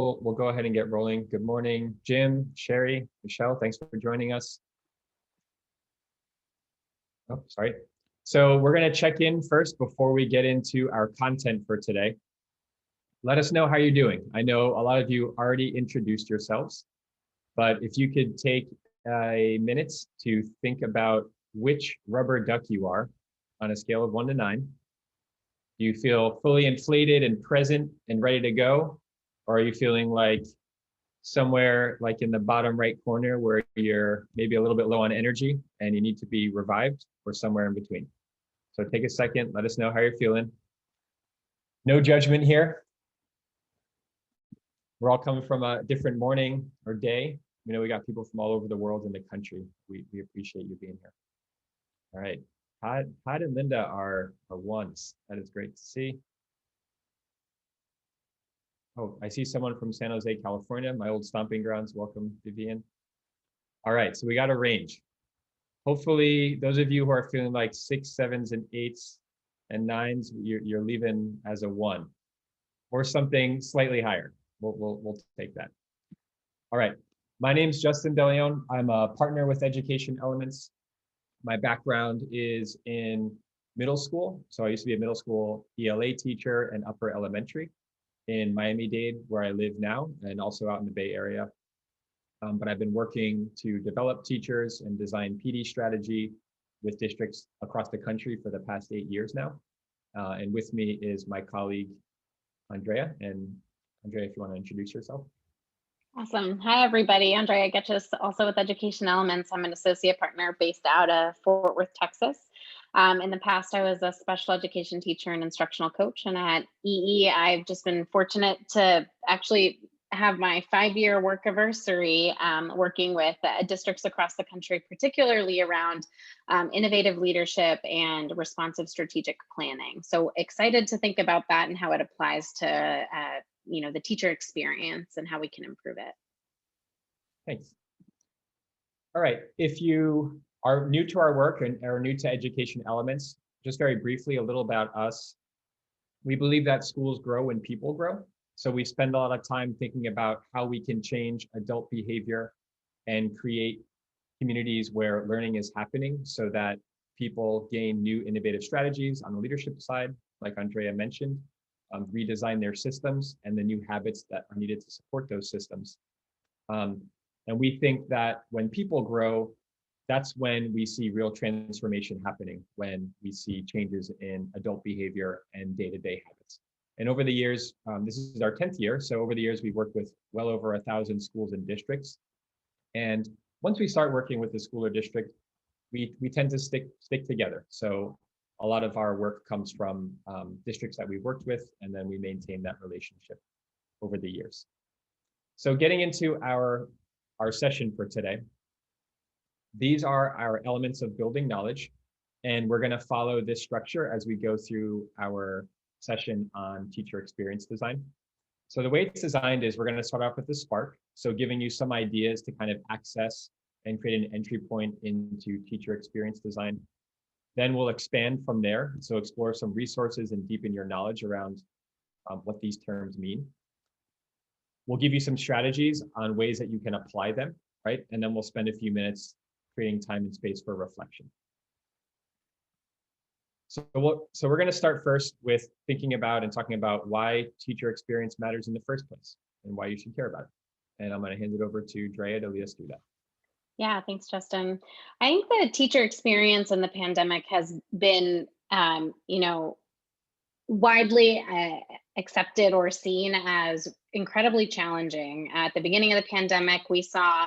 We'll go ahead and get rolling. Good morning, Jim, Sherry, Michelle, thanks for joining us. Oh, sorry. So we're going to check in first before we get into our content for today. Let us know how you're doing. I know a lot of you already introduced yourselves, but if you could take a minute to think about which rubber duck you are on a scale of 1 to 9. Do you feel fully inflated and present and ready to go? Or are you feeling like somewhere like in the bottom right corner where you're maybe a little bit low on energy and you need to be revived, or somewhere in between? So take a second, let us know how you're feeling. No judgment here. We're all coming from a different morning or day. We know we got people from all over the world and the country. We appreciate you being here. All right, Todd and Linda are ones. That is great to see. Oh, I see someone from San Jose, California, my old stomping grounds. Welcome, Vivian. All right, so we got a range. Hopefully, those of you who are feeling like 6s, 7s, and 8s and 9s, you're leaving as a 1 or something slightly higher. We'll take that. All right, my name's Justin DeLeon. I'm a partner with Education Elements. My background is in middle school. So I used to be a middle school ELA teacher and upper elementary in Miami-Dade, where I live now, and also out in the Bay Area. But I've been working to develop teachers and design PD strategy with districts across the country for the past 8 years now. And with me is my colleague, Andrea. And Andrea, if you want to introduce yourself. Awesome. Hi, everybody. Andrea Getchis, also with Education Elements. I'm an associate partner based out of Fort Worth, Texas. In the past, I was a special education teacher and instructional coach. And at EE, I've just been fortunate to actually have my 5-year work anniversary working with districts across the country, particularly around innovative leadership and responsive strategic planning. So excited to think about that and how it applies to the teacher experience and how we can improve it. Thanks. All right, if you are new to our work and are new to Education Elements, just very briefly, a little about us. We believe that schools grow when people grow. So we spend a lot of time thinking about how we can change adult behavior and create communities where learning is happening so that people gain new innovative strategies on the leadership side, like Andrea mentioned, redesign their systems and the new habits that are needed to support those systems. And we think that when people grow, that's when we see real transformation happening, when we see changes in adult behavior and day-to-day habits. And over the years, this is our 10th year, so over the years, we've worked with well over 1,000 schools and districts. And once we start working with the school or district, we tend to stick together. So a lot of our work comes from districts that we've worked with, and then we maintain that relationship over the years. So getting into our session for today, these are our elements of building knowledge, and we're going to follow this structure as we go through our session on teacher experience design. So the way it's designed is we're going to start off with the spark, so giving you some ideas to kind of access and create an entry point into teacher experience design. Then we'll expand from there, so explore some resources and deepen your knowledge around what these terms mean. We'll give you some strategies on ways that you can apply them, right? And then we'll spend a few minutes creating time and space for reflection. So we're going to start first with thinking about and talking about why teacher experience matters in the first place and why you should care about it. And I'm going to hand it over to Drea to lead us through that. Yeah, thanks, Justin. I think the teacher experience in the pandemic has been, widely accepted or seen as incredibly challenging. At the beginning of the pandemic, we saw,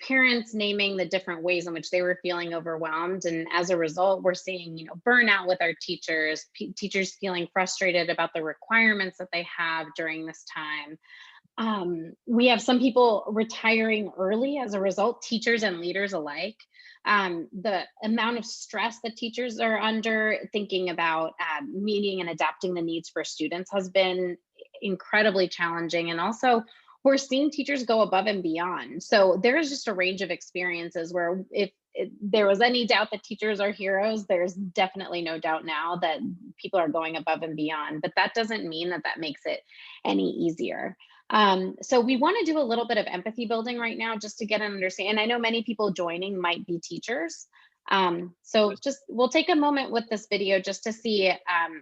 parents naming the different ways in which they were feeling overwhelmed. And as a result, we're seeing, burnout with our teachers, teachers feeling frustrated about the requirements that they have during this time. We have some people retiring early as a result, teachers and leaders alike. The amount of stress that teachers are under thinking about meeting and adapting the needs for students has been incredibly challenging. And also, we're seeing teachers go above and beyond. So there's just a range of experiences where if there was any doubt that teachers are heroes, there's definitely no doubt now that people are going above and beyond. But that doesn't mean that that makes it any easier. So we want to do a little bit of empathy building right now just to get an understanding. And I know many people joining might be teachers. So just we'll take a moment with this video just to see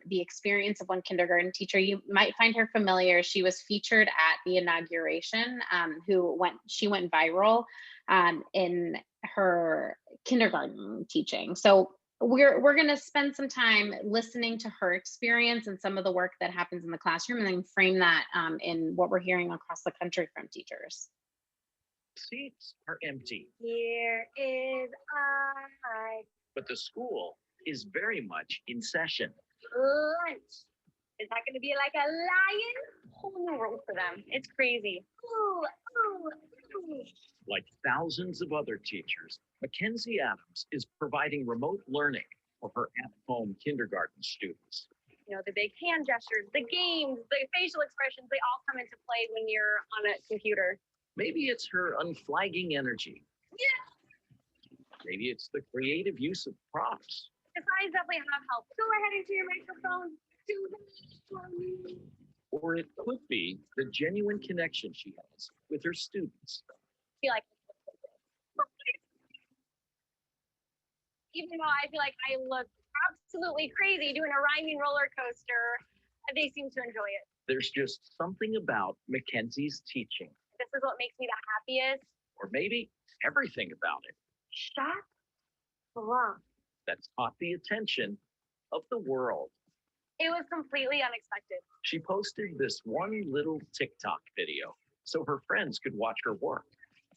the experience of one kindergarten teacher. You might find her familiar. She was featured at the inauguration, she went viral in her kindergarten teaching. So we're going to spend some time listening to her experience and some of the work that happens in the classroom, and then frame that in what we're hearing across the country from teachers. Seats are empty, Here is I. but the school is very much in session. Lunch. Is that going to be like a lion? Whole new world for them. It's crazy. Ooh, ooh, ooh. Like thousands of other teachers, Mackenzie Adams is providing remote learning for her at-home kindergarten students. You know, the big hand gestures, the games, the facial expressions, they all come into play when you're on a computer. Maybe it's her unflagging energy. Yeah. Maybe it's the creative use of props. The signs definitely have helped. Go ahead into your microphone. Do this for me. Or it could be the genuine connection she has with her students. I feel like even though I feel like I look absolutely crazy doing a rhyming roller coaster, they seem to enjoy it. There's just something about Mackenzie's teaching, This is what makes me the happiest. or maybe everything about it, Shut up. that's caught the attention of the world. It was completely unexpected. She posted this one little TikTok video so her friends could watch her work,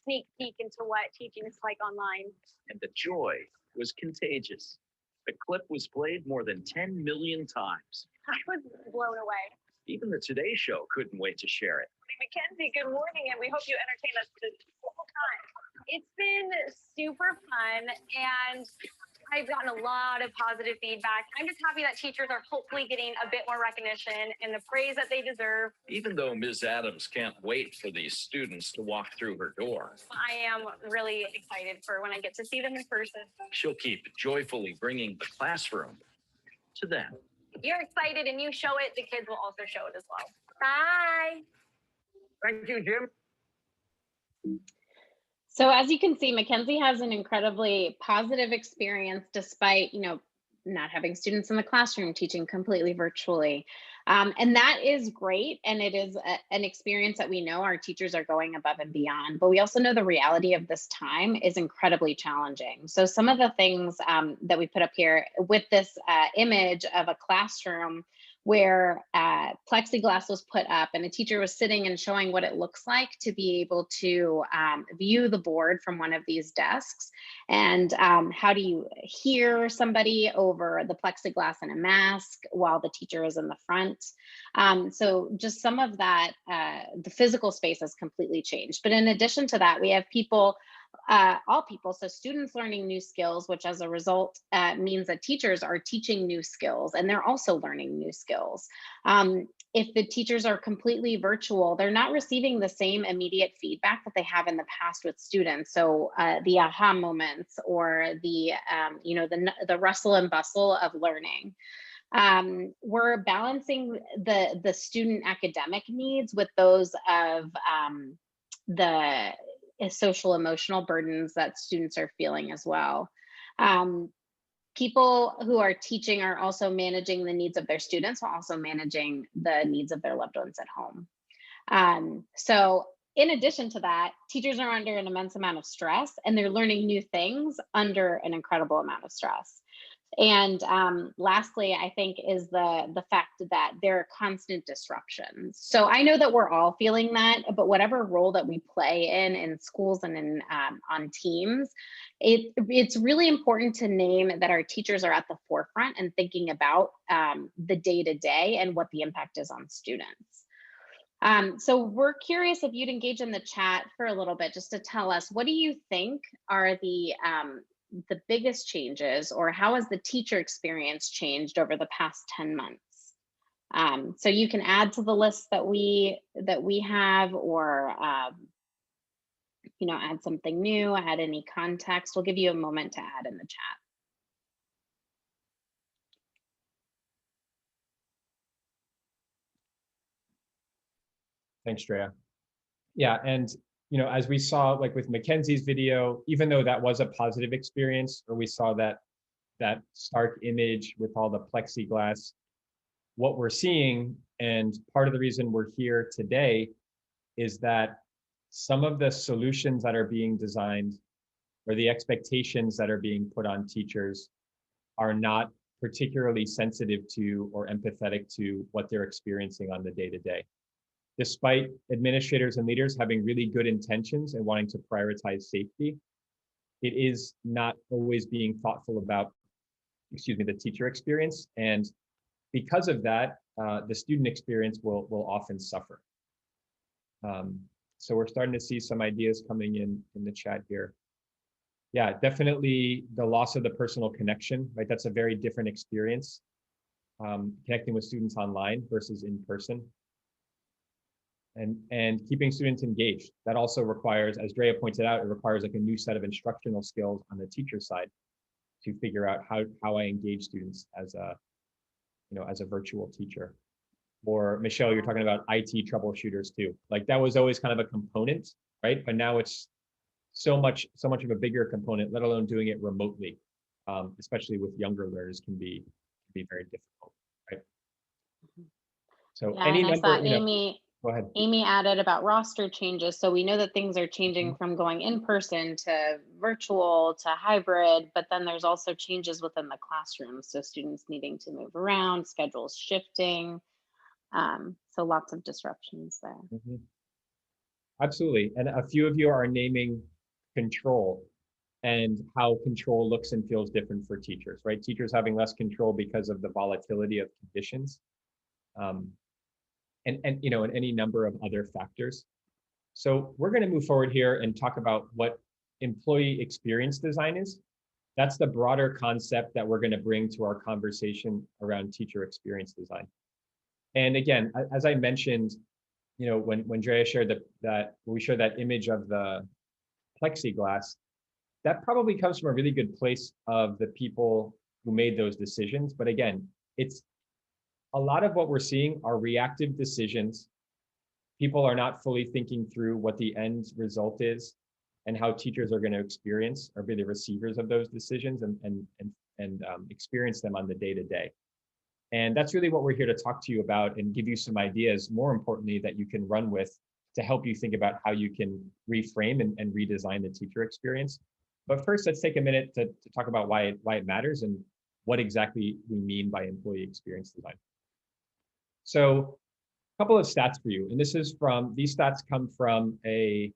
Sneak peek into what teaching is like online. and the joy was contagious. The clip was played more than 10 million times. I was blown away. Even the Today Show couldn't wait to share it. Mackenzie, good morning, and we hope you entertain us this whole time. It's been super fun, and I've gotten a lot of positive feedback. I'm just happy that teachers are hopefully getting a bit more recognition and the praise that they deserve. Even though Ms. Adams can't wait for these students to walk through her door, I am really excited for when I get to see them in person. she'll keep joyfully bringing the classroom to them. If you're excited and you show it, the kids will also show it as well. Bye. Thank you, Jim. So as you can see, Mackenzie has an incredibly positive experience despite, not having students in the classroom, teaching completely virtually. And that is great. And it is an experience that we know our teachers are going above and beyond. But we also know the reality of this time is incredibly challenging. So some of the things that we put up here with this image of a classroom where plexiglass was put up and a teacher was sitting and showing what it looks like to be able to view the board from one of these desks. And how do you hear somebody over the plexiglass in a mask while the teacher is in the front? So just some of that, the physical space has completely changed. But in addition to that, we have people, all people, so students learning new skills, which as a result means that teachers are teaching new skills and they're also learning new skills. If the teachers are completely virtual, they're not receiving the same immediate feedback that they have in the past with students. So the aha moments or the rustle and bustle of learning. We're balancing the student academic needs with those of the social emotional burdens that students are feeling as well. People who are teaching are also managing the needs of their students while also managing the needs of their loved ones at home. So in addition to that, teachers are under an immense amount of stress and they're learning new things under an incredible amount of stress. And lastly, I think is the fact that there are constant disruptions. So I know that we're all feeling that, but whatever role that we play in schools and in on teams, it's really important to name that our teachers are at the forefront and thinking about the day-to-day and what the impact is on students. So we're curious if you'd engage in the chat for a little bit, just to tell us, what do you think are the biggest changes, or how has the teacher experience changed over the past 10 months? So you can add to the list that we have, or add something new, add any context. We'll give you a moment to add in the chat. Thanks, Drea. Yeah, and as we saw, like with Mackenzie's video, even though that was a positive experience, or we saw that stark image with all the plexiglass, what we're seeing, and part of the reason we're here today, is that some of the solutions that are being designed or the expectations that are being put on teachers are not particularly sensitive to or empathetic to what they're experiencing on the day-to-day. Despite administrators and leaders having really good intentions and wanting to prioritize safety, it is not always being thoughtful about, the teacher experience. And because of that, the student experience will often suffer. So we're starting to see some ideas coming in the chat here. Yeah, definitely the loss of the personal connection, right? That's a very different experience, connecting with students online versus in person. And keeping students engaged. That also requires, as Drea pointed out, it requires like a new set of instructional skills on the teacher side to figure out how I engage students as a virtual teacher. Or Michelle, you're talking about IT troubleshooters too. Like that was always kind of a component, right? But now it's so much of a bigger component, let alone doing it remotely, especially with younger learners can be very difficult, right? So Yeah, any and I number, saw go ahead. Amy added about roster changes. So we know that things are changing Mm-hmm. from going in person to virtual to hybrid, but then there's also changes within the classroom. So students needing to move around, schedules shifting. So lots of disruptions there. Mm-hmm. Absolutely. And a few of you are naming control and how control looks and feels different for teachers, right? Teachers having less control because of the volatility of conditions, and any number of other factors. So we're going to move forward here and talk about what employee experience design is. That's the broader concept that we're going to bring to our conversation around teacher experience design. And again, as I mentioned, when Drea shared that we showed that image of the plexiglass, that probably comes from a really good place of the people who made those decisions. But again, it's a lot of what we're seeing are reactive decisions. People are not fully thinking through what the end result is and how teachers are going to experience or be the receivers of those decisions and experience them on the day-to-day. And that's really what we're here to talk to you about and give you some ideas, more importantly, that you can run with to help you think about how you can reframe and redesign the teacher experience. But first, let's take a minute to talk about why it matters and what exactly we mean by employee experience design. So a couple of stats for you, and these stats come from a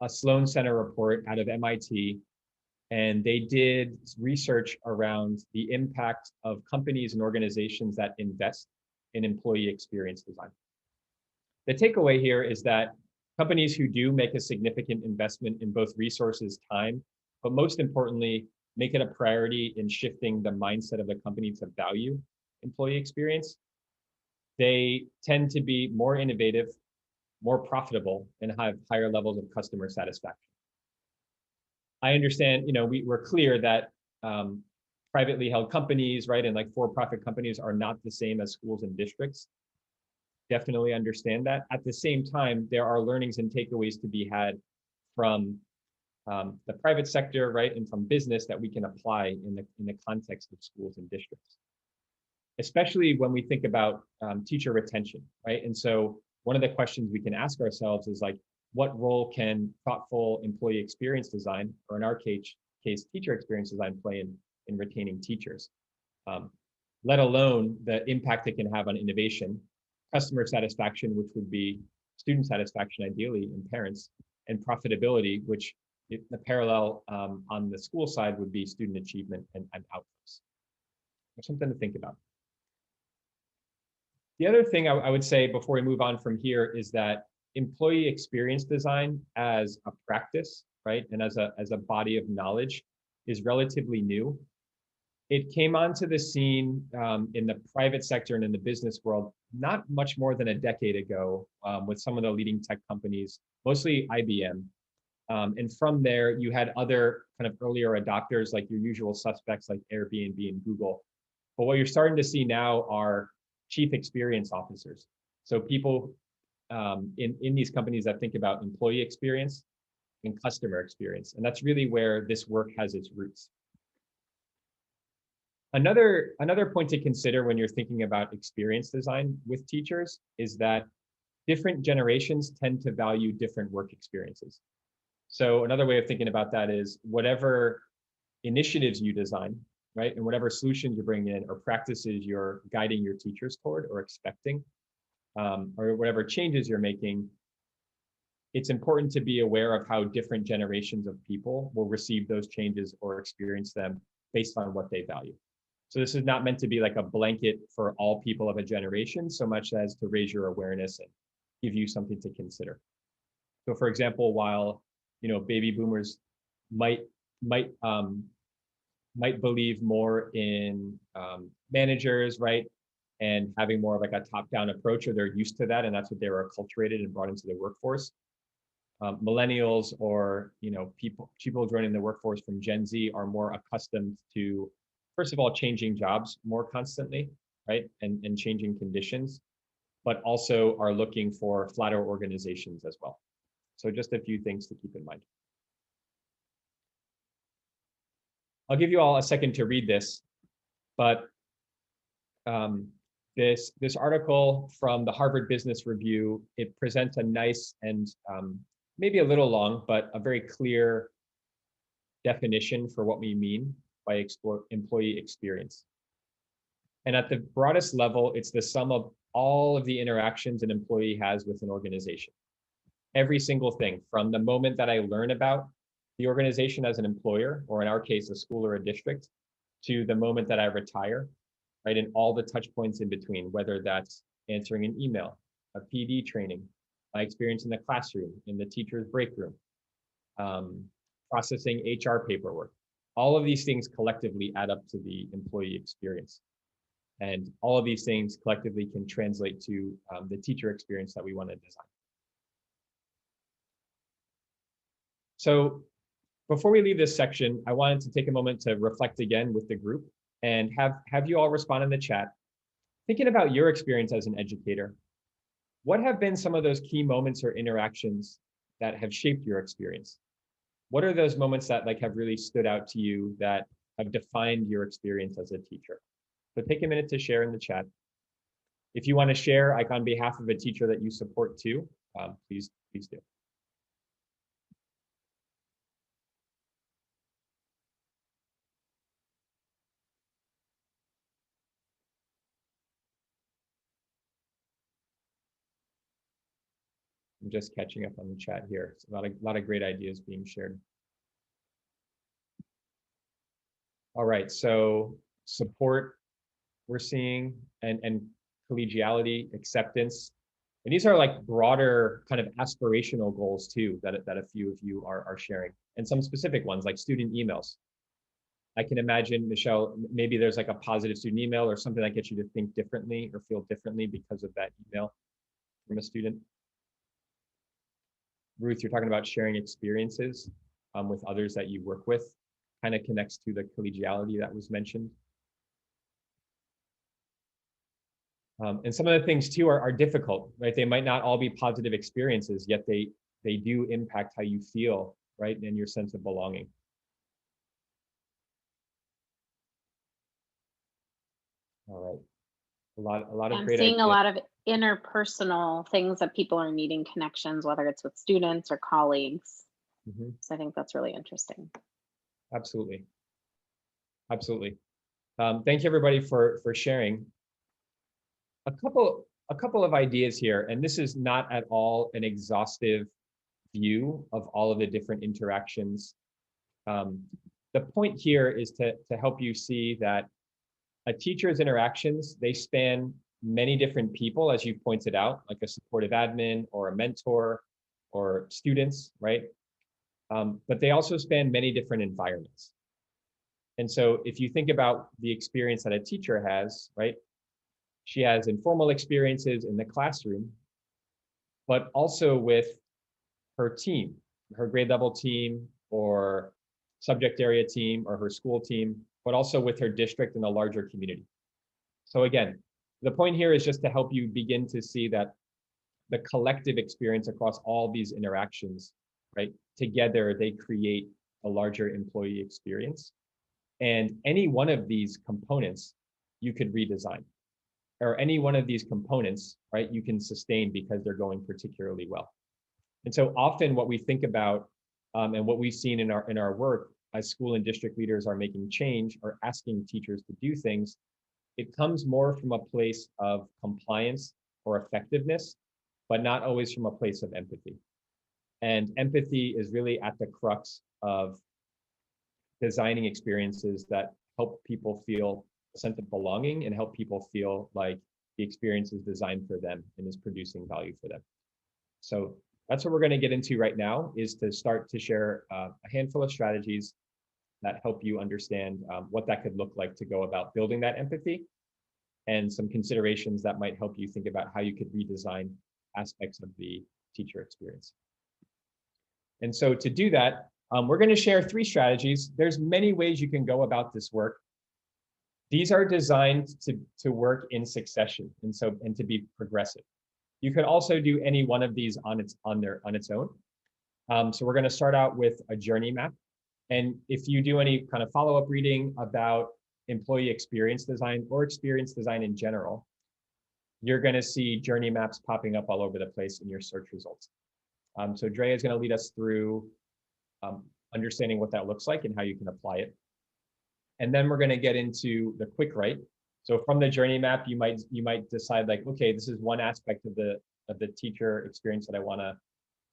Sloan Center report out of MIT, and they did research around the impact of companies and organizations that invest in employee experience design. The takeaway here is that companies who do make a significant investment in both resources, time, but most importantly, make it a priority in shifting the mindset of the company to value employee experience, they tend to be more innovative, more profitable, and have higher levels of customer satisfaction. I understand, we're clear that privately held companies, right, and like for-profit companies are not the same as schools and districts. Definitely understand that. At the same time, there are learnings and takeaways to be had from the private sector, right, and from business that we can apply in the context of schools and districts, especially when we think about teacher retention, right? And so one of the questions we can ask ourselves is like, what role can thoughtful employee experience design, or in our case teacher experience design, play in retaining teachers? Let alone the impact it can have on innovation, customer satisfaction, which would be student satisfaction ideally, and parents, and profitability, which the parallel on the school side would be student achievement and outcomes. There's something to think about. The other thing I would say before we move on from here is that employee experience design as a practice, right, and as a body of knowledge is relatively new. It came onto the scene in the private sector and in the business world not much more than a decade ago with some of the leading tech companies, mostly IBM. And from there, you had other kind of earlier adopters like your usual suspects like Airbnb and Google. But what you're starting to see now are chief experience officers. So people in these companies that think about employee experience and customer experience. And that's really where this work has its roots. Another point to consider when you're thinking about experience design with teachers is that different generations tend to value different work experiences. So another way of thinking about that is whatever initiatives you design, right, and whatever solutions you bring in or practices you're guiding your teachers toward or expecting, or whatever changes you're making, it's important to be aware of how different generations of people will receive those changes or experience them based on what they value. So this is not meant to be like a blanket for all people of a generation, so much as to raise your awareness and give you something to consider. So for example, while baby boomers might believe more in managers, right, and having more of like a top-down approach, or they're used to that, and that's what they were acculturated and brought into the workforce. Millennials or people joining the workforce from Gen Z are more accustomed to, first of all, changing jobs more constantly, right, and changing conditions, but also are looking for flatter organizations as well. So just a few things to keep in mind. I'll give you all a second to read this, but this article from the Harvard Business Review, it presents a nice and maybe a little long, but a very clear definition for what we mean by employee experience. And at the broadest level, it's the sum of all of the interactions an employee has with an organization. Every single thing, from the moment that I learn about the organization as an employer, or in our case, a school or a district, to the moment that I retire, right? And all the touch points in between, whether that's answering an email, a PD training, my experience in the classroom, in the teacher's break room, processing HR paperwork. All of these things collectively add up to the employee experience. And all of these things collectively can translate to the teacher experience that we want to design. So before we leave this section, I wanted to take a moment to reflect again with the group and have you all respond in the chat. Thinking about your experience as an educator, what have been some of those key moments or interactions that have shaped your experience? What are those moments that have really stood out to you that have defined your experience as a teacher? So take a minute to share in the chat. If you want to share on behalf of a teacher that you support too, please do. I'm just catching up on the chat here. It's a lot of great ideas being shared. All right, so support we're seeing and collegiality, acceptance. And these are broader kind of aspirational goals too that a few of you are sharing. And some specific ones like student emails. I can imagine, Michelle, maybe there's a positive student email or something that gets you to think differently or feel differently because of that email from a student. Ruth, you're talking about sharing experiences with others that you work with, kind of connects to the collegiality that was mentioned. And some of the things too are difficult, right? They might not all be positive experiences, yet they do impact how you feel, right? And your sense of belonging. All right, a lot of great seeing ideas. a lot of interpersonal things that people are needing connections, whether it's with students or colleagues. Mm-hmm. So I think that's really interesting. Absolutely. Absolutely. Thank you everybody for sharing. A couple of ideas here, and this is not at all an exhaustive view of all of the different interactions. The point here is to help you see that a teacher's interactions, they span many different people, as you pointed out, like a supportive admin or a mentor or students, right? But they also span many different environments. And so if you think about the experience that a teacher has, right? She has informal experiences in the classroom, but also with her team, her grade level team or subject area team or her school team, but also with her district and a larger community. So again, the point here is just to help you begin to see that the collective experience across all these interactions, right? Together, they create a larger employee experience. And any one of these components you could redesign, or any one of these components, right, you can sustain because they're going particularly well. And so often what we think about and what we've seen in our work as school and district leaders are making change or asking teachers to do things, it comes more from a place of compliance or effectiveness, but not always from a place of empathy. And empathy is really at the crux of designing experiences that help people feel a sense of belonging and help people feel like the experience is designed for them and is producing value for them. So that's what we're going to get into right now, is to start to share a handful of strategies that help you understand what that could look like to go about building that empathy, and some considerations that might help you think about how you could redesign aspects of the teacher experience. And so to do that, we're going to share 3 strategies. There's many ways you can go about this work. These are designed to work in succession and to be progressive. You could also do any one of these on its own. So we're going to start out with a journey map. And if you do any kind of follow-up reading about employee experience design or experience design in general, you're going to see journey maps popping up all over the place in your search results. So Drea is going to lead us through understanding what that looks like and how you can apply it. And then we're going to get into the quick write. So from the journey map, you might decide like, okay, this is one aspect of the teacher experience that I want to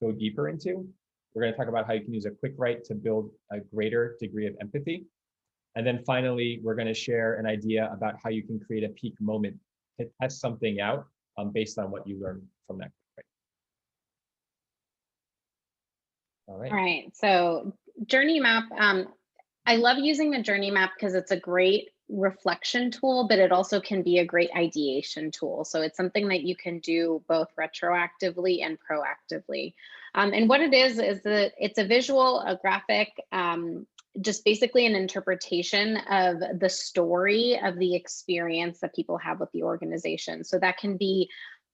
go deeper into. We're going to talk about how you can use a quick write to build a greater degree of empathy. And then finally, we're going to share an idea about how you can create a peak moment to test something out based on what you learned from that quick write. All right. All right, so journey map. I love using the journey map because it's a great reflection tool, but it also can be a great ideation tool. So it's something that you can do both retroactively and proactively. And what it is that it's a visual, a graphic, just basically an interpretation of the story of the experience that people have with the organization. So that can be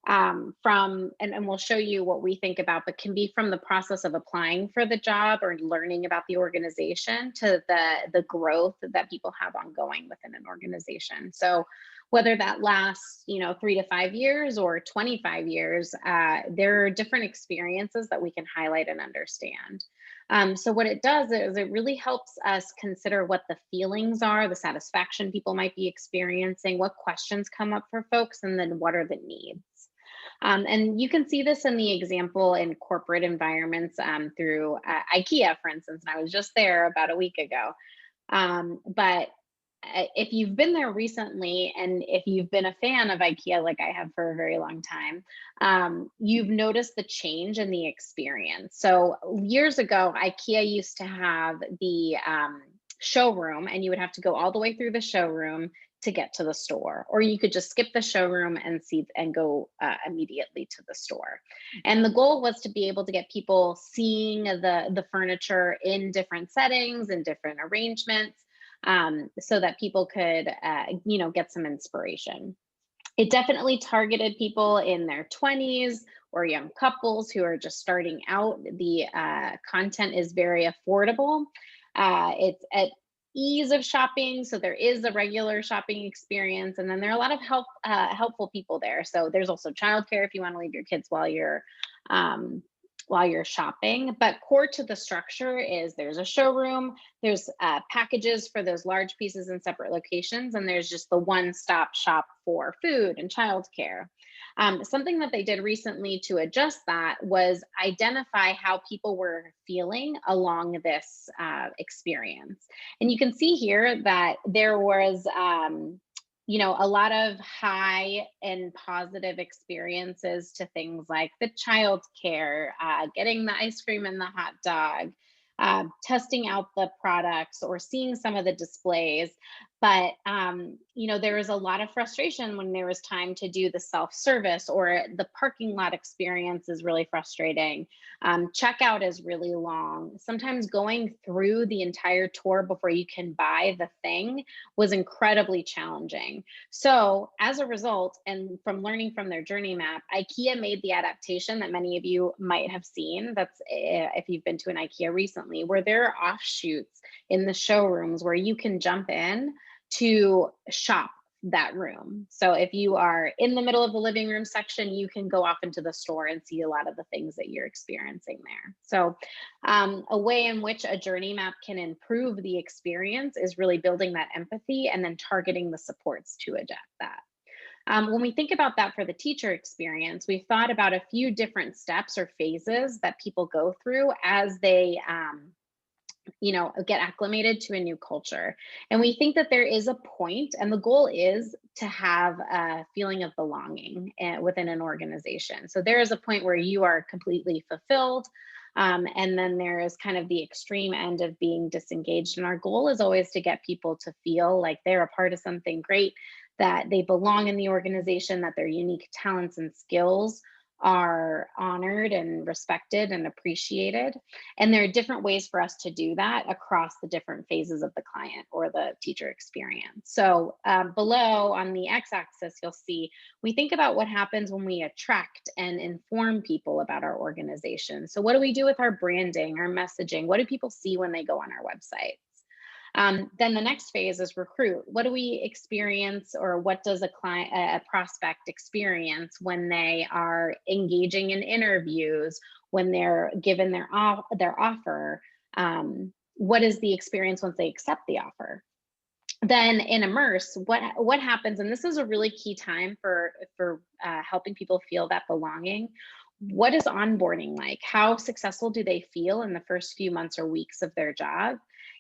from, and we'll show you what we think about, but can be from the process of applying for the job or learning about the organization to the growth that people have ongoing within an organization. So whether that lasts, 3 to 5 years or 25 years, there are different experiences that we can highlight and understand. So what it does is it really helps us consider what the feelings are, the satisfaction people might be experiencing, what questions come up for folks, and then what are the needs. And you can see this in the example in corporate environments through IKEA, for instance, and I was just there about a week ago. But if you've been there recently, and if you've been a fan of IKEA like I have for a very long time, you've noticed the change in the experience. So years ago, IKEA used to have the showroom, and you would have to go all the way through the showroom to get to the store, or you could just skip the showroom and go immediately to the store. And the goal was to be able to get people seeing the furniture in different settings and different arrangements, so that people could get some inspiration. It definitely targeted people in their 20s or young couples who are just starting out. The content is very affordable. It's at ease of shopping, so there is a regular shopping experience, and then there are a lot of helpful people there. So there's also childcare if you want to leave your kids while you're shopping. But core to the structure is there's a showroom, there's packages for those large pieces in separate locations, and there's just the one-stop shop for food and childcare. Something that they did recently to adjust that was identify how people were feeling along this experience. And you can see here that there was a lot of high and positive experiences to things like the childcare, getting the ice cream and the hot dog, testing out the products or seeing some of the displays. But there was a lot of frustration when there was time to do the self-service, or the parking lot experience is really frustrating. Checkout is really long. Sometimes going through the entire tour before you can buy the thing was incredibly challenging. So as a result, and from learning from their journey map, IKEA made the adaptation that many of you might have seen. That's if you've been to an IKEA recently, where there are offshoots in the showrooms where you can jump in to shop that room. So if you are in the middle of the living room section, you can go off into the store and see a lot of the things that you're experiencing there. So a way in which a journey map can improve the experience is really building that empathy and then targeting the supports to adapt that. When we think about that for the teacher experience, we've thought about a few different steps or phases that people go through as they get acclimated to a new culture. And we think that there is a point, and the goal is to have a feeling of belonging within an organization. So there is a point where you are completely fulfilled. And then there is kind of the extreme end of being disengaged. And our goal is always to get people to feel like they're a part of something great, that they belong in the organization, that their unique talents and skills are honored and respected and appreciated. And there are different ways for us to do that across the different phases of the client or the teacher experience. So below on the x-axis, you'll see we think about what happens when we attract and inform people about our organization. So what do we do with our branding, our messaging? What do people see when they go on our website? Then the next phase is recruit. What do we experience, or what does a prospect experience when they are engaging in interviews, when they're given their offer? What is the experience once they accept the offer? Then in immerse, what happens, and this is a really key time for helping people feel that belonging. What is onboarding like? How successful do they feel in the first few months or weeks of their job?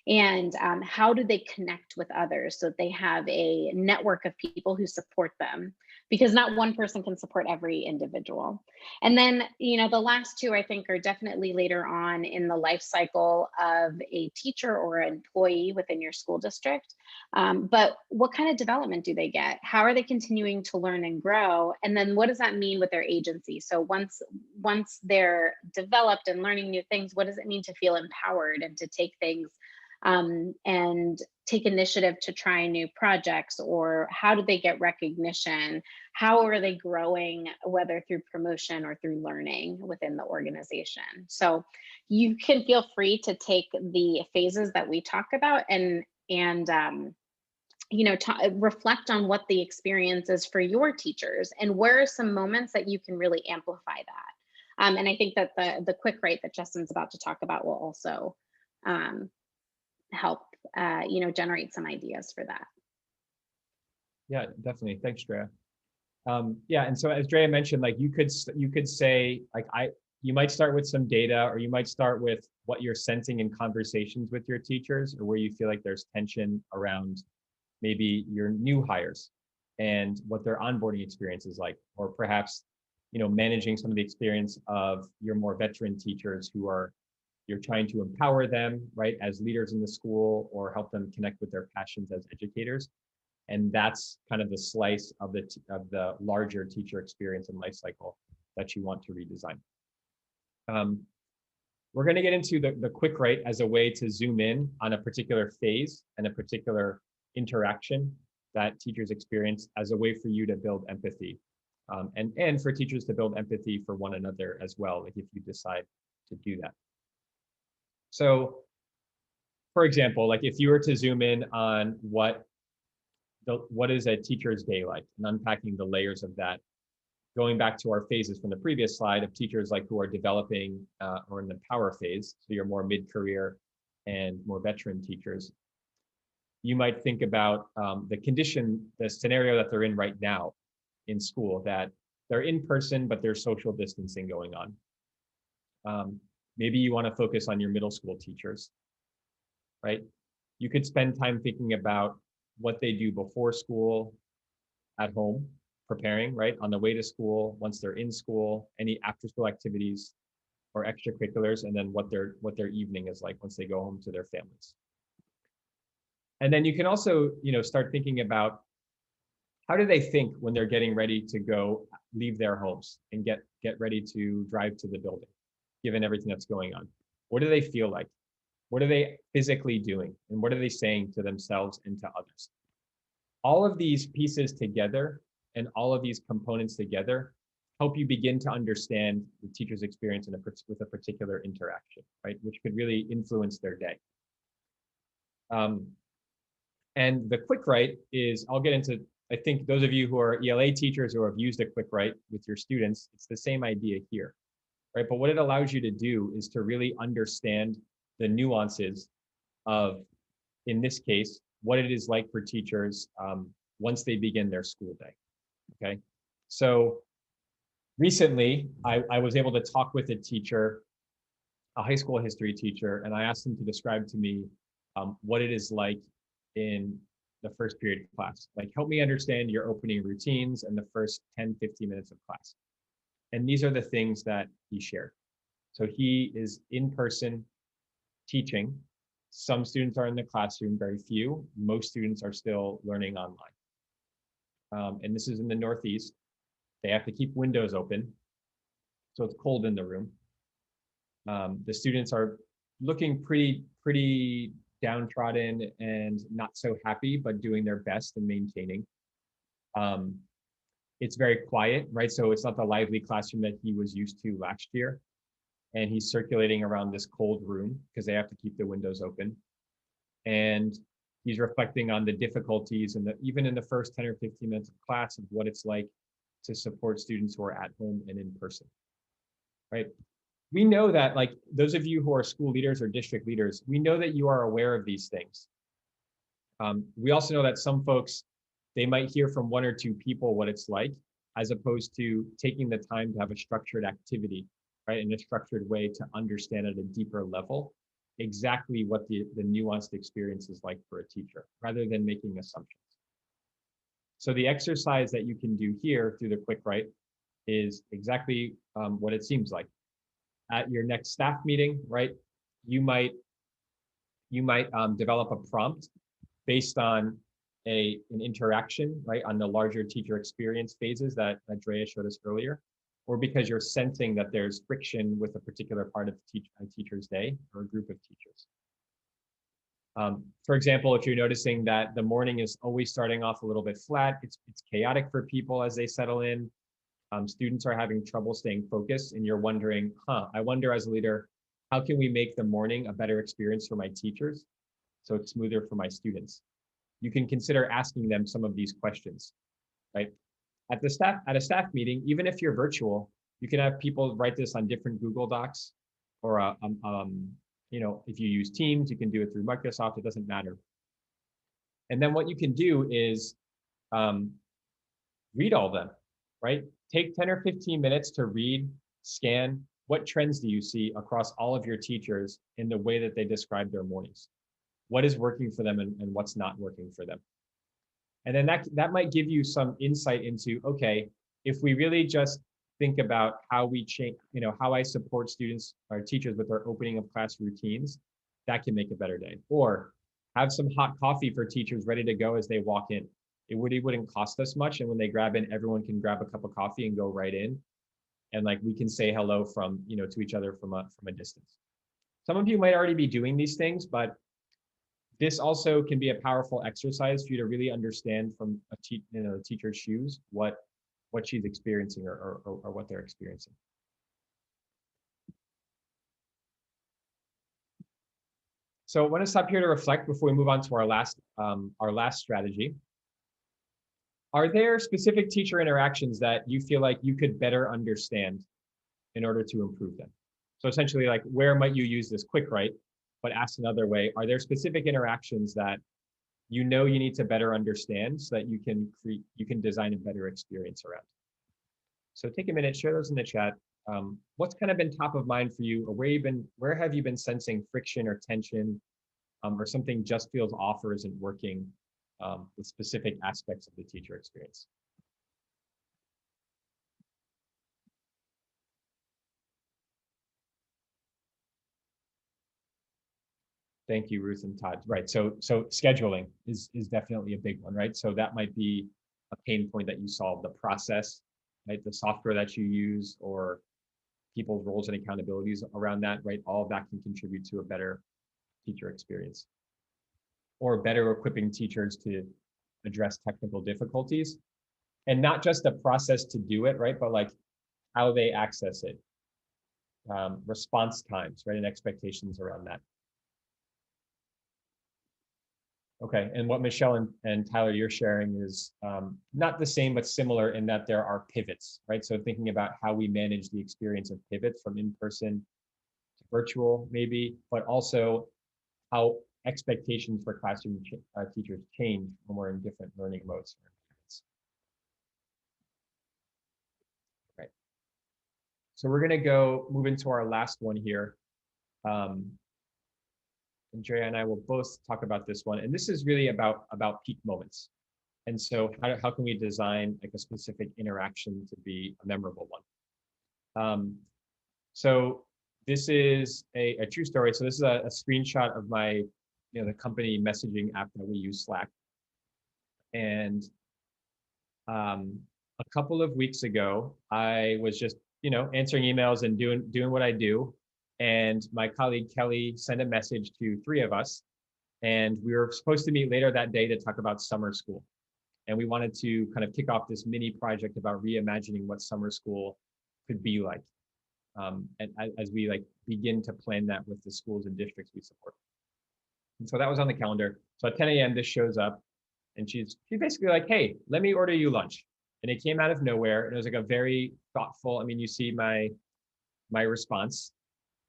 And how do they connect with others so that they have a network of people who support them? Because not one person can support every individual. And then, the last two, I think, are definitely later on in the life cycle of a teacher or an employee within your school district. But what kind of development do they get? How are they continuing to learn and grow? And then what does that mean with their agency? So once they're developed and learning new things, what does it mean to feel empowered and to take things and take initiative to try new projects? Or how do they get recognition? How are they growing, whether through promotion or through learning within the organization? So you can feel free to take the phases that we talk about and reflect on what the experience is for your teachers, and where are some moments that you can really amplify that. And I think that the quick write that Justin's about to talk about will also help generate some ideas for that. Yeah, definitely. Thanks, Drea. Yeah, and so as Drea mentioned, like you could say, like you might start with some data, or you might start with what you're sensing in conversations with your teachers, or where you feel like there's tension around maybe your new hires and what their onboarding experience is like, or perhaps managing some of the experience of your more veteran teachers you're trying to empower them, right, as leaders in the school, or help them connect with their passions as educators. And that's kind of the slice of the larger teacher experience and life cycle that you want to redesign. We're going to get into the quick write as a way to zoom in on a particular phase and a particular interaction that teachers experience, as a way for you to build empathy, and for teachers to build empathy for one another as well, like if you decide to do that. So, for example, like if you were to zoom in on what is a teacher's day like, and unpacking the layers of that, going back to our phases from the previous slide of teachers like who are developing or in the power phase, so you're more mid-career and more veteran teachers, you might think about the scenario that they're in right now in school, that they're in person, but there's social distancing going on. Maybe you want to focus on your middle school teachers, right? You could spend time thinking about what they do before school, at home, preparing, right, on the way to school, once they're in school, any after school activities or extracurriculars, and then what their evening is like once they go home to their families. And then you can also, start thinking about how do they think when they're getting ready to go leave their homes and get ready to drive to the building, given everything that's going on. What do they feel like? What are they physically doing? And what are they saying to themselves and to others? All of these pieces together and all of these components together help you begin to understand the teacher's experience with a particular interaction, right? Which could really influence their day. And the quick write is, I'll get into, I think those of you who are ELA teachers or have used a quick write with your students, it's the same idea here, right? But what it allows you to do is to really understand the nuances of, in this case, what it is like for teachers once they begin their school day, okay? So recently, I was able to talk with a teacher, a high school history teacher, and I asked him to describe to me what it is like in the first period of class. Like, help me understand your opening routines and the first 10, 15 minutes of class. And these are the things that he shared. So he is in person teaching. Some students are in the classroom, very few. Most students are still learning online. And this is in the Northeast. They have to keep windows open, so it's cold in the room. The students are looking pretty downtrodden and not so happy, but doing their best and maintaining. It's very quiet, right? So it's not the lively classroom that he was used to last year. And he's circulating around this cold room because they have to keep the windows open. And he's reflecting on the difficulties and even in the first 10 or 15 minutes of class of what it's like to support students who are at home and in person, right? We know that, like, those of you who are school leaders or district leaders, we know that you are aware of these things. We also know that some folks, they might hear from one or two people what it's like, as opposed to taking the time to have a structured activity, right, in a structured way to understand at a deeper level exactly what the nuanced experience is like for a teacher, rather than making assumptions. So the exercise that you can do here through the quick write is exactly what it seems like. At your next staff meeting, right, you might develop a prompt based on an interaction, right, on the larger teacher experience phases that Drea showed us earlier, or because you're sensing that there's friction with a particular part of a teacher's day or a group of teachers. For example, if you're noticing that the morning is always starting off a little bit flat, it's chaotic for people as they settle in. Students are having trouble staying focused, and you're wondering, I wonder as a leader, how can we make the morning a better experience for my teachers so it's smoother for my students? You can consider asking them some of these questions, right? At a staff meeting, even if you're virtual, you can have people write this on different Google Docs, or if you use Teams, you can do it through Microsoft. It doesn't matter. And then what you can do is read all of them, right? Take 10 or 15 minutes to read, scan. What trends do you see across all of your teachers in the way that they describe their mornings? What is working for them and what's not working for them? And then that might give you some insight into, okay, if we really just think about how we change, how I support students or teachers with their opening of class routines, that can make a better day. Or have some hot coffee for teachers ready to go as they walk in. It wouldn't cost us much. And when they grab in, everyone can grab a cup of coffee and go right in. And like, we can say hello from, to each other from a distance. Some of you might already be doing these things, but this also can be a powerful exercise for you to really understand from the teacher's shoes what she's experiencing or what they're experiencing. So I want to stop here to reflect before we move on to our last strategy. Are there specific teacher interactions that you feel like you could better understand in order to improve them? So essentially, like, where might you use this quick write? But asked another way, are there specific interactions that you need to better understand so that you can design a better experience around? So take a minute, share those in the chat. What's kind of been top of mind for you, or where have you been sensing friction or tension, or something just feels off or isn't working with specific aspects of the teacher experience? Thank you, Ruth and Todd. Right. So scheduling is definitely a big one, right? So that might be a pain point that you solve, the process, right? The software that you use or people's roles and accountabilities around that, right? All of that can contribute to a better teacher experience or better equipping teachers to address technical difficulties, and not just the process to do it, right? But like how they access it, response times, right? And expectations around that. Okay, and what Michelle and Tyler, you're sharing is not the same, but similar in that there are pivots, right? So thinking about how we manage the experience of pivots from in-person to virtual, maybe, but also how expectations for classroom teachers change when we're in different learning modes. Right. So we're gonna move into our last one here. Andrea and I will both talk about this one, and this is really about peak moments. And so how can we design like a specific interaction to be a memorable one? So this is a true story. So this is a screenshot of my, the company messaging app that we use, Slack. And a couple of weeks ago, I was just, answering emails and doing what I do. And my colleague Kelly sent a message to 3 of us, and we were supposed to meet later that day to talk about summer school. And we wanted to kind of kick off this mini project about reimagining what summer school could be like. And as we like begin to plan that with the schools and districts we support. And so that was on the calendar. So at 10 a.m. this shows up, and she's basically like, "Hey, let me order you lunch." And it came out of nowhere. And it was like a very thoughtful, I mean, you see my response.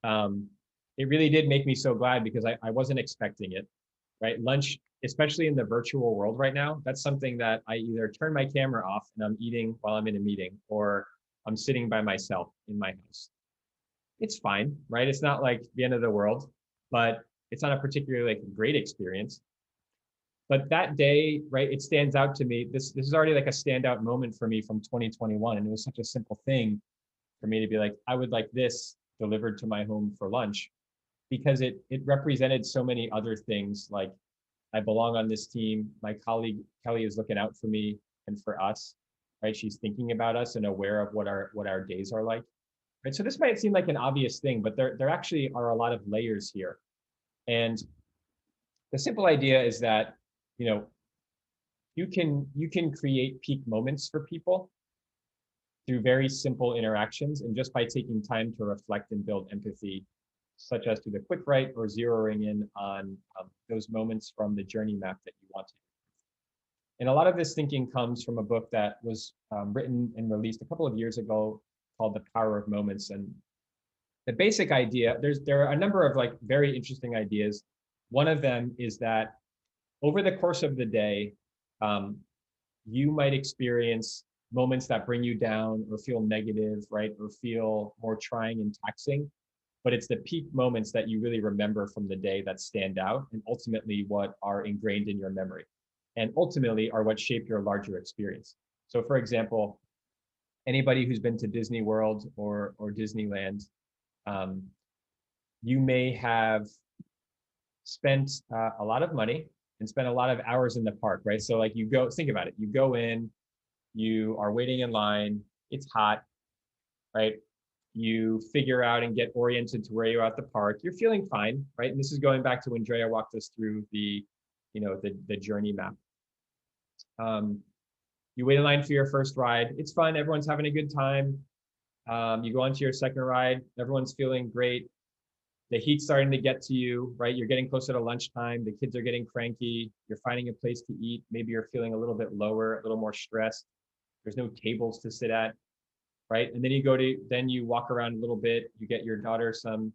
It really did make me so glad because I wasn't expecting it, right? Lunch, especially in the virtual world right now, that's something that I either turn my camera off and I'm eating while I'm in a meeting, or I'm sitting by myself in my house. It's fine, right? It's not like the end of the world, but it's not a particularly like great experience. But that day, right, it stands out to me. This is already like a standout moment for me from 2021. And it was such a simple thing for me to be like, I would like this delivered to my home for lunch, because it represented so many other things. Like, I belong on this team. My colleague Kelly is looking out for me and for us, right? She's thinking about us and aware of what our days are like. Right. So this might seem like an obvious thing, but there actually are a lot of layers here. And the simple idea is that, you can create peak moments for people through very simple interactions, and just by taking time to reflect and build empathy, such as through the quick write or zeroing in on those moments from the journey map that you want to. And a lot of this thinking comes from a book that was written and released a couple of years ago called The Power of Moments. And the basic idea, there are a number of like very interesting ideas. One of them is that over the course of the day, you might experience moments that bring you down or feel negative, right? Or feel more trying and taxing. But it's the peak moments that you really remember from the day that stand out, and ultimately what are ingrained in your memory, and ultimately are what shape your larger experience. So for example, anybody who's been to Disney World or Disneyland, you may have spent a lot of money and spent a lot of hours in the park, right? So like think about it. You go in, you are waiting in line, it's hot, right? You figure out and get oriented to where you're at the park. You're feeling fine, right? And this is going back to when Drea walked us through the journey map. You wait in line for your first ride. It's fun. Everyone's having a good time. You go on to your second ride. Everyone's feeling great. The heat's starting to get to you, right? You're getting closer to lunchtime. The kids are getting cranky. You're finding a place to eat. Maybe you're feeling a little bit lower, a little more stressed. There's no tables to sit at, right? And then you walk around a little bit. You get your daughter some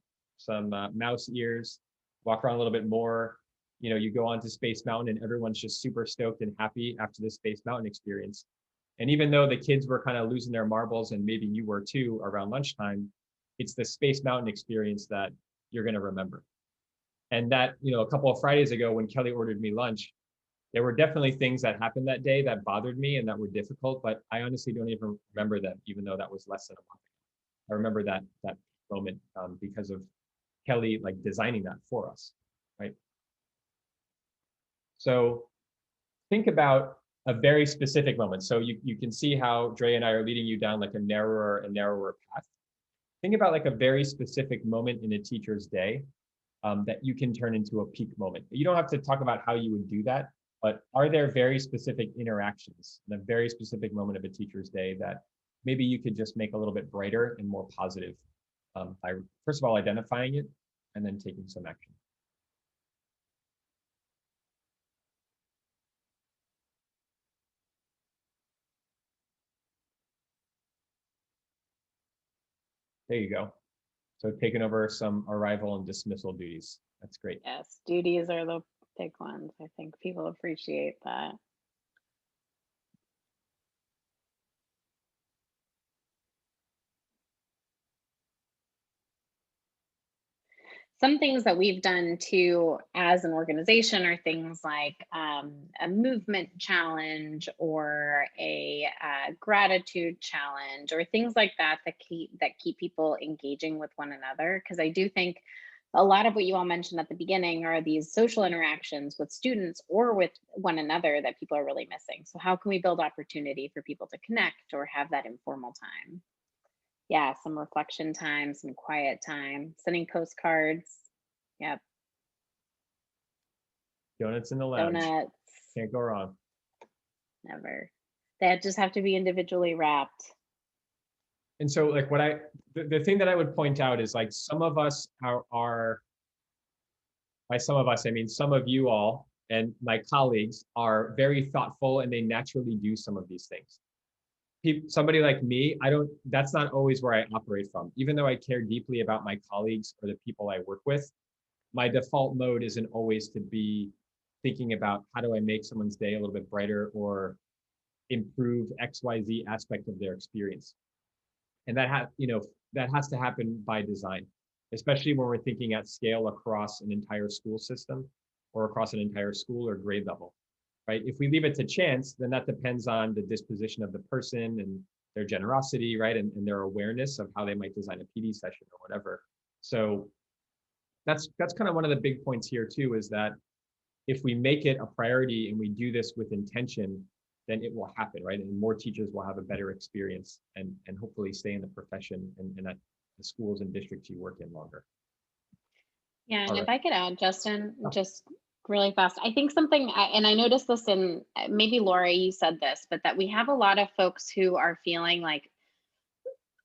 mouse ears, walk around a little bit more. You go on to Space Mountain, and everyone's just super stoked and happy after the Space Mountain experience. And even though the kids were kind of losing their marbles, and maybe you were too around lunchtime, it's the Space Mountain experience that you're going to remember. And that, a couple of Fridays ago when Kelly ordered me lunch, there were definitely things that happened that day that bothered me and that were difficult, but I honestly don't even remember them, even though that was less than a month ago. I remember that moment because of Kelly like designing that for us. right? So think about a very specific moment. So you can see how Dre and I are leading you down like a narrower and narrower path. Think about like a very specific moment in a teacher's day that you can turn into a peak moment. You don't have to talk about how you would do that, but are there very specific interactions in a very specific moment of a teacher's day that maybe you could just make a little bit brighter and more positive by, first of all, identifying it and then taking some action? There you go. So taking over some arrival and dismissal duties. That's great. Yes, duties are the big ones. I think people appreciate that. Some things that we've done too as an organization are things like a movement challenge or a gratitude challenge or things like that that keep people engaging with one another. Because I do think a lot of what you all mentioned at the beginning are these social interactions with students or with one another that people are really missing. So how can we build opportunity for people to connect or have that informal time? Yeah, some reflection time, some quiet time, sending postcards. Yep, Donuts in the lounge. donuts, Can't go wrong. never. They just have to be individually wrapped. And so like the thing that I would point out is like some of us are, by some of us, I mean some of you all and my colleagues are very thoughtful and they naturally do some of these things. Somebody like me, that's not always where I operate from. Even though I care deeply about my colleagues or the people I work with, my default mode isn't always to be thinking about how do I make someone's day a little bit brighter or improve XYZ aspect of their experience. And that has to happen by design, especially when we're thinking at scale across an entire school system or across an entire school or grade level. Right? If we leave it to chance, then that depends on the disposition of the person and their generosity, right? And their awareness of how they might design a PD session or whatever. So that's kind of one of the big points here too, is that if we make it a priority and we do this with intention, then it will happen, right? And more teachers will have a better experience and hopefully stay in the profession and at the schools and districts you work in longer. Yeah, and All if right. I could add, Justin, Oh. just really fast, I think something, and I noticed this in, maybe Laura, you said this, but that we have a lot of folks who are feeling like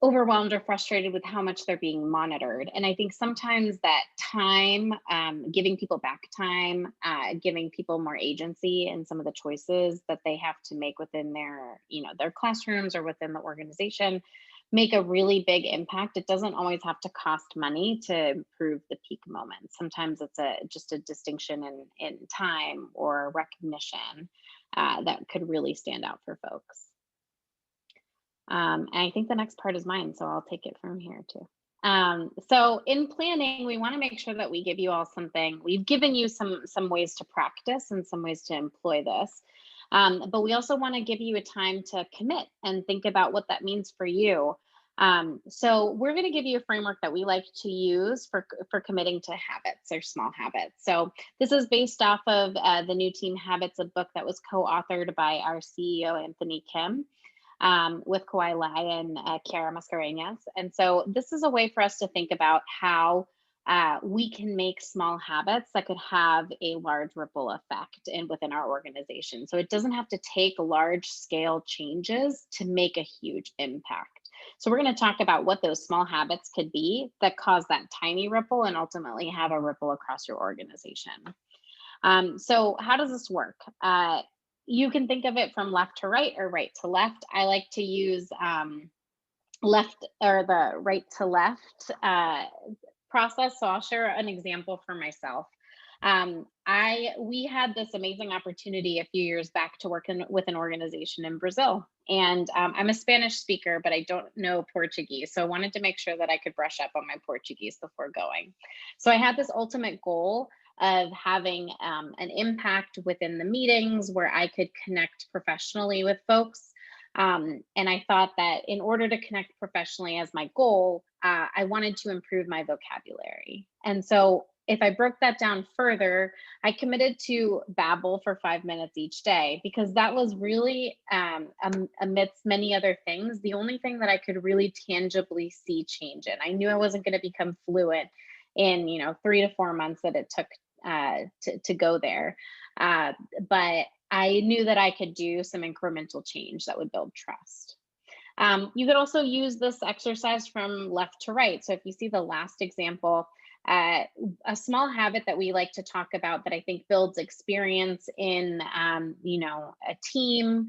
overwhelmed or frustrated with how much they're being monitored. And I think sometimes that time, giving people back time, giving people more agency in some of the choices that they have to make within their classrooms or within the organization, make a really big impact. It doesn't always have to cost money to improve the peak moments. Sometimes it's just a distinction in time or recognition that could really stand out for folks. And I think the next part is mine, so I'll take it from here too. So in planning, we want to make sure that we give you all something. We've given you some ways to practice and some ways to employ this. But we also want to give you a time to commit and think about what that means for you. So we're going to give you a framework that we like to use for committing to habits or small habits. So this is based off of the New Teen Habits, a book that was co-authored by our CEO, Anthony Kim, with Kawhi Lai and Chiara Mascarenhas. And so this is a way for us to think about how we can make small habits that could have a large ripple effect within our organization. So it doesn't have to take large scale changes to make a huge impact. So we're going to talk about what those small habits could be that cause that tiny ripple and ultimately have a ripple across your organization. So how does this work? You can think of it from left to right or right to left. I like to use left or the right to left process. So I'll share an example for myself. We had this amazing opportunity a few years back to work with an organization in Brazil. And I'm a Spanish speaker, but I don't know Portuguese. So I wanted to make sure that I could brush up on my Portuguese before going. So I had this ultimate goal of having an impact within the meetings where I could connect professionally with folks. And I thought that in order to connect professionally as my goal, I wanted to improve my vocabulary. And so if I broke that down further, I committed to babble for 5 minutes each day, because that was really, amidst many other things, the only thing that I could really tangibly see change in. I knew I wasn't going to become fluent in, 3 to 4 months that it took to go there. Uh, but I knew that I could do some incremental change that would build trust. You could also use this exercise from left to right. So if you see the last example, a small habit that we like to talk about that I think builds experience in, a team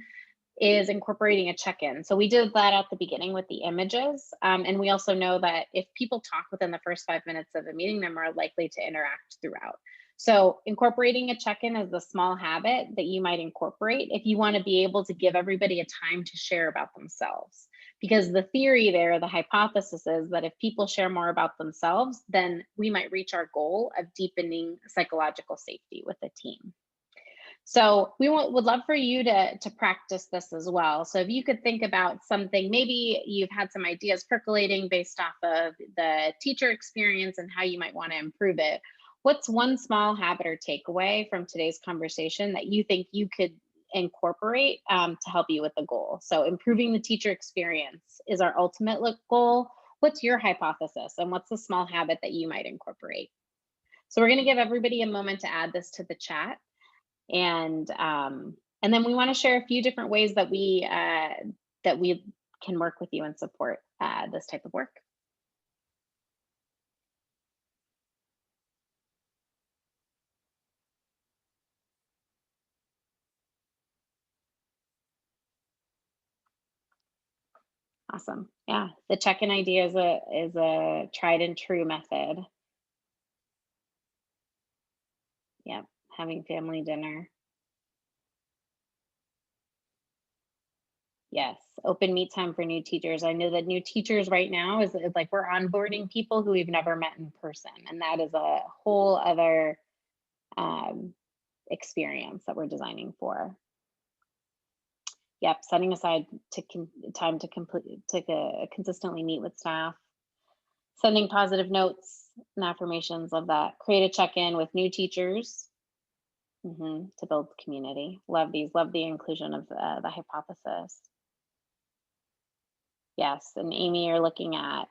is incorporating a check-in. So we did that at the beginning with the images. And we also know that if people talk within the first 5 minutes of a meeting, they're more likely to interact throughout. So incorporating a check-in is the small habit that you might incorporate if you want to be able to give everybody a time to share about themselves. Because the theory there, the hypothesis is that if people share more about themselves, then we might reach our goal of deepening psychological safety with a team. So we would love for you to practice this as well. So if you could think about something, maybe you've had some ideas percolating based off of the teacher experience and how you might want to improve it. What's one small habit or takeaway from today's conversation that you think you could incorporate to help you with the goal? So improving the teacher experience is our ultimate goal. What's your hypothesis, and what's the small habit that you might incorporate? So we're going to give everybody a moment to add this to the chat. And then we want to share a few different ways that we can work with you and support this type of work. Awesome. Yeah, the check-in idea is a tried and true method. Yeah, having family dinner. Yes, open meet time for new teachers. I know that new teachers right now is like we're onboarding people who we've never met in person, and that is a whole other experience that we're designing for. Yep, setting aside time to consistently meet with staff, sending positive notes and affirmations of that. Create a check-in with new teachers to build community. Love these. Love the inclusion of the hypothesis. Yes, and Amy, you're looking at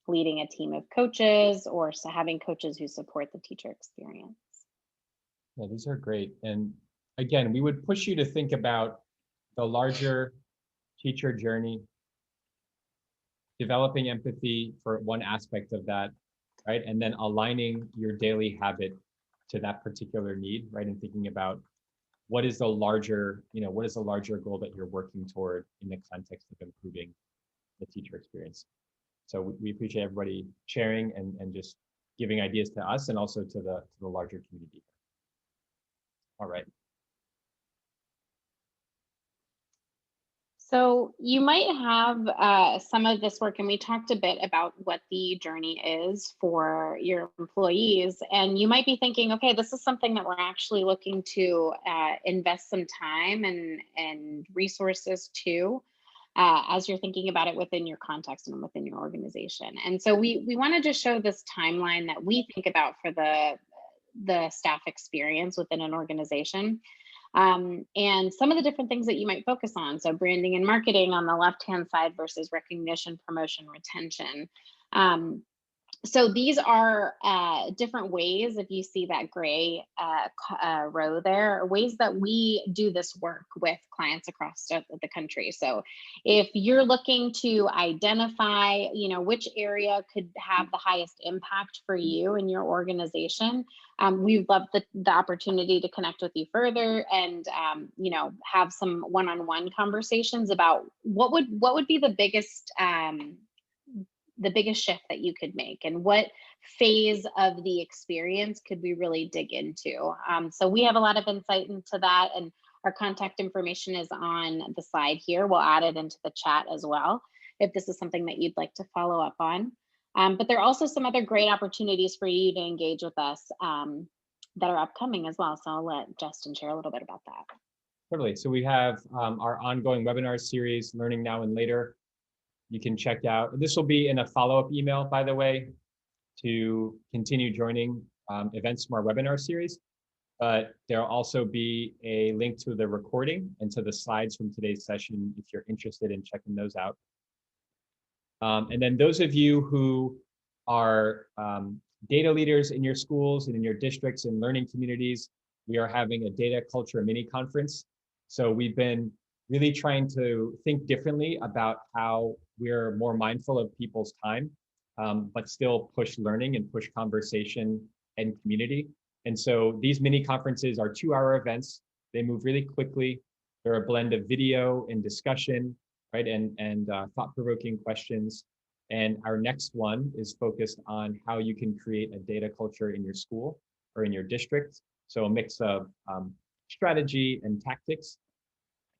leading a team of coaches or having coaches who support the teacher experience. Yeah, these are great. And again, we would push you to think about the larger teacher journey, developing empathy for one aspect of that, right? And then aligning your daily habit to that particular need, right? And thinking about what is the larger, what is the larger goal that you're working toward in the context of improving the teacher experience. So we appreciate everybody sharing and just giving ideas to us and also to the larger community. All right. So you might have some of this work, and we talked a bit about what the journey is for your employees, and you might be thinking, okay, this is something that we're actually looking to invest some time and resources to as you're thinking about it within your context and within your organization. And so we want to just show this timeline that we think about for the staff experience within an organization. And some of the different things that you might focus on. So branding and marketing on the left-hand side versus recognition, promotion, retention. So these are different ways, if you see that gray row there, are ways that we do this work with clients across the country. So if you're looking to identify, which area could have the highest impact for you and your organization, we'd love the opportunity to connect with you further and, have some one-on-one conversations about what would be the biggest shift that you could make and what phase of the experience could we really dig into. So we have a lot of insight into that, and our contact information is on the slide here. We'll add it into the chat as well if this is something that you'd like to follow up on. But there are also some other great opportunities for you to engage with us that are upcoming as well. So I'll let Justin share a little bit about that. Totally. So we have our ongoing webinar series, Learning Now and Later. You can check out. This will be in a follow-up email, by the way. to continue joining events from our webinar series, but there'll also be a link to the recording and to the slides from today's session if you're interested in checking those out. And then those of you who are data leaders in your schools and in your districts and learning communities, we are having a data culture mini conference. So we've been really trying to think differently about how we're more mindful of people's time, but still push learning and push conversation and community. And so these mini conferences are 2-hour events. They move really quickly. They're a blend of video and discussion, right? And thought-provoking questions. And our next one is focused on how you can create a data culture in your school or in your district. So a mix of strategy and tactics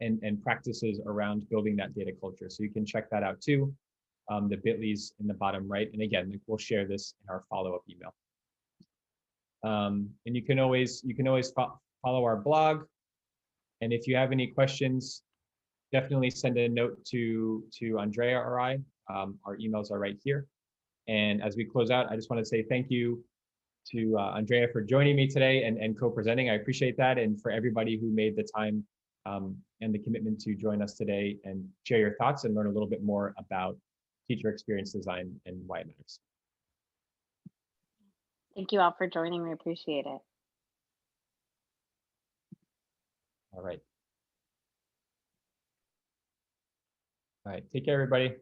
and practices around building that data culture. So you can check that out too. The bit.ly's in the bottom right. And again, we'll share this in our follow-up email. And you can always follow our blog. And if you have any questions, definitely send a note to Andrea or I. Our emails are right here. And as we close out, I just want to say thank you to Andrea for joining me today and co-presenting. I appreciate that. And for everybody who made the time and the commitment to join us today and share your thoughts and learn a little bit more about teacher experience design and why it matters. Thank you all for joining. We appreciate it. All right. All right. Take care, everybody.